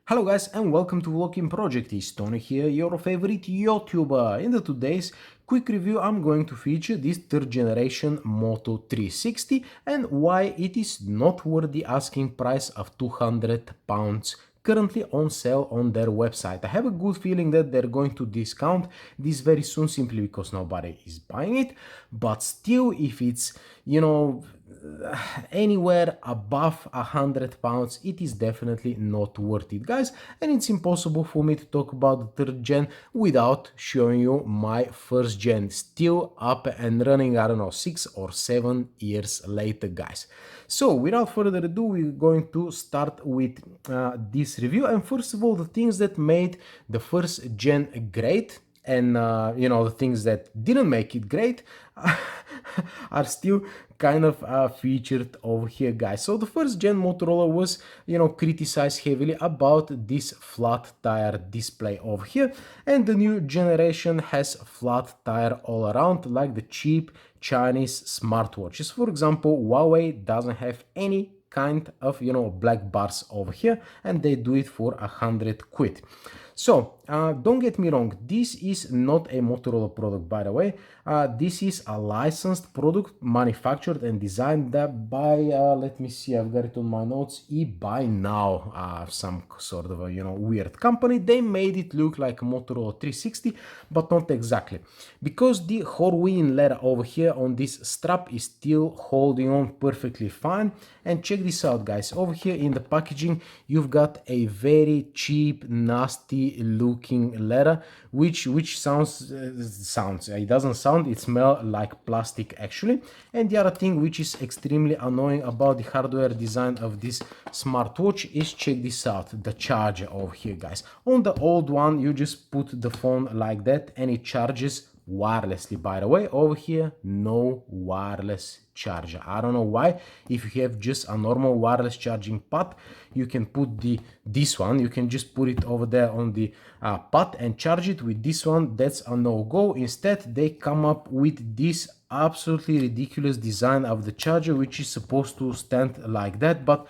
Hello guys and welcome to volokinproject. It's Tony here, your favorite YouTuber. In today's quick review I'm going to feature this third generation Moto 360 and why it is not worth the asking price of £200 currently on sale on their website. I have a good feeling that they're going to discount this very soon simply because nobody is buying it, but still if it's, anywhere above £100, it is definitely not worth it, guys. And it's impossible for me to talk about the third gen without showing you my first gen, still up and running, I don't know, 6 or 7 years later, guys. So without further ado, we're going to start with this review. And first of all, the things that made the first gen great and the things that didn't make it great are still kind of featured over here, guys. So the first gen Motorola was criticized heavily about this flat tire display over here, and the new generation has flat tire all around like the cheap Chinese smartwatches. For example, Huawei doesn't have any kind of black bars over here, and they do it for 100 quid. So don't get me wrong, this is not a Motorola product, by the way. This is a licensed product manufactured and designed by let me see, I've got it on my notes, Buy Now, some sort of a weird company. They made it look like a Motorola 360, but not exactly, because the Horween leather over here on this strap is still holding on perfectly fine. And check this out, guys. Over here in the packaging you've got a very cheap, nasty looking leather, which sounds it doesn't sound, it smells like plastic actually. And the other thing which is extremely annoying about the hardware design of this smartwatch is, check this out, the charger over here, guys. On the old one you just put the phone like that and it charges wirelessly. By the way, over here no wireless charger. I don't know why. If you have just a normal wireless charging pad, you can put this one, you can just put it over there on the pad and charge it. With this one, that's a no-go. Instead they come up with this absolutely ridiculous design of the charger, which is supposed to stand like that. But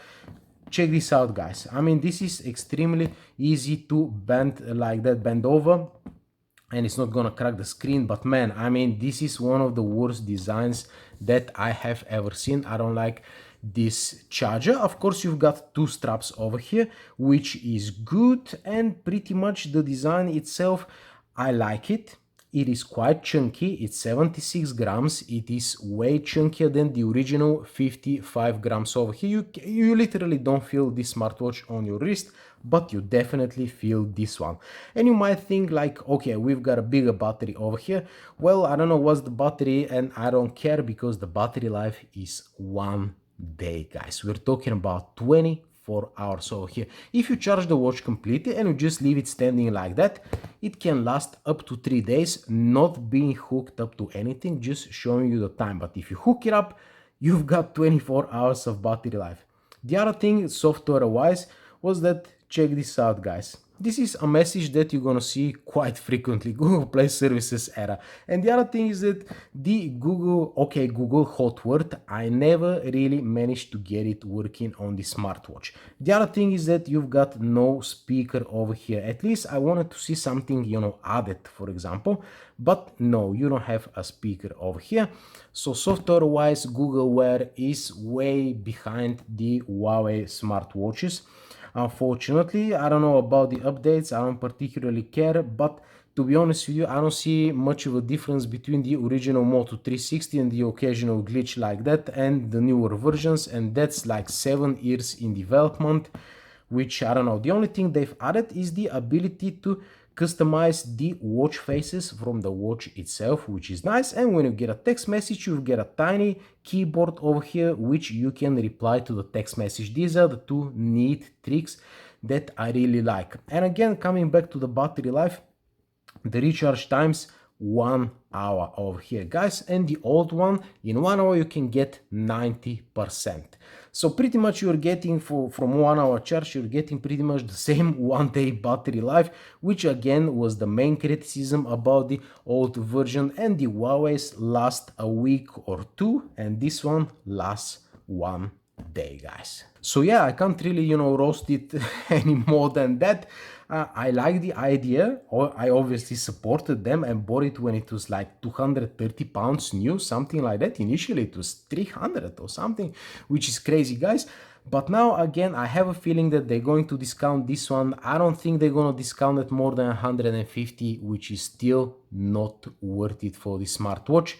check this out, guys. I mean, this is extremely easy to bend like that, bend over, and it's not gonna crack the screen. But man, I mean, this is one of the worst designs that I have ever seen. I don't like this charger. Of course, you've got two straps over here, which is good, and pretty much the design itself, I like it. It is quite chunky. It's 76 grams. It is way chunkier than the original 55 grams over here. You literally don't feel this smartwatch on your wrist, but you definitely feel this one. And you might think like, okay, we've got a bigger battery over here. Well, I don't know what's the battery, and I don't care, because the battery life is 1 day, guys. We're talking about 24 hours over here. If you charge the watch completely and you just leave it standing like that, it can last up to 3 days, not being hooked up to anything, just showing you the time. But if you hook it up, you've got 24 hours of battery life. The other thing software wise was that, check this out, guys. This is a message that you're gonna see quite frequently, Google Play Services error. And the other thing is that the Google hot word, I never really managed to get it working on the smartwatch. The other thing is that you've got no speaker over here. At least I wanted to see something, added, for example, but no, you don't have a speaker over here. So software wise, Google Wear is way behind the Huawei smartwatches. Unfortunately, I don't know about the updates, I don't particularly care, but to be honest with you, I don't see much of a difference between the original Moto 360 and the occasional glitch like that and the newer versions, and that's like 7 years in development, which I don't know. The only thing they've added is the ability to customize the watch faces from the watch itself, which is nice. And when you get a text message, you get a tiny keyboard over here which you can reply to the text message. These are the two neat tricks that I really like. And again, coming back to the battery life, the recharge times 1 hour over here, guys, and the old one, in 1 hour you can get 90%. So pretty much you're getting from 1 hour charge, you're getting pretty much the same 1 day battery life, which again was the main criticism about the old version. And the Huawei's last a week or two, and this one lasts 1 day, guys. So yeah, I can't really, roast it any more than that. I like the idea, or I obviously supported them and bought it when it was like 230 pounds new, something like that. Initially it was 300 or something, which is crazy, guys. But now again, I have a feeling that they're going to discount this one. I don't think they're going to discount it more than 150, which is still not worth it for the smartwatch.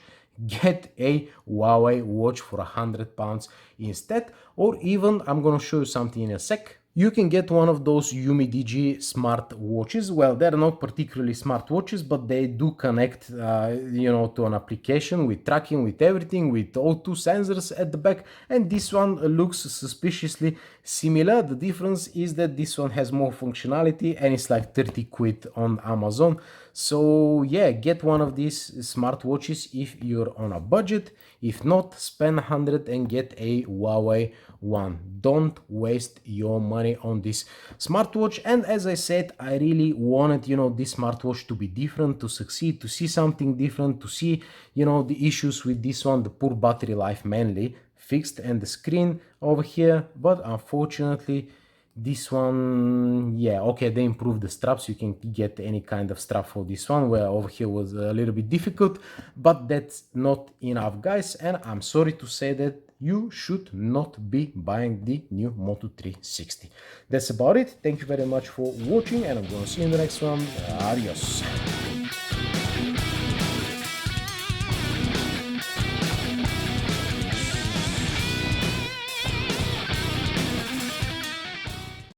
Get a Huawei watch for 100 pounds instead, or even, I'm going to show you something in a sec. You can get one of those UmiDigi smart watches. Well, they're not particularly smart watches, but they do connect, to an application with tracking, with everything, with O2 sensors at the back. And this one looks suspiciously similar. The difference is that this one has more functionality and it's like 30 quid on Amazon. So yeah, get one of these smartwatches if you're on a budget. If not, spend 100 and get a Huawei one. Don't waste your money on this smartwatch. And as I said, I really wanted, this smartwatch to be different, to succeed, to see something different, to see, the issues with this one, the poor battery life mainly fixed, and the screen over here. But unfortunately, this one, yeah, okay, they improved the straps. You can get any kind of strap for this one, where over here was a little bit difficult, but that's not enough, guys. And I'm sorry to say that you should not be buying the new Moto 360. That's about it. Thank you very much for watching, and I'm gonna see you in the next one. Adios.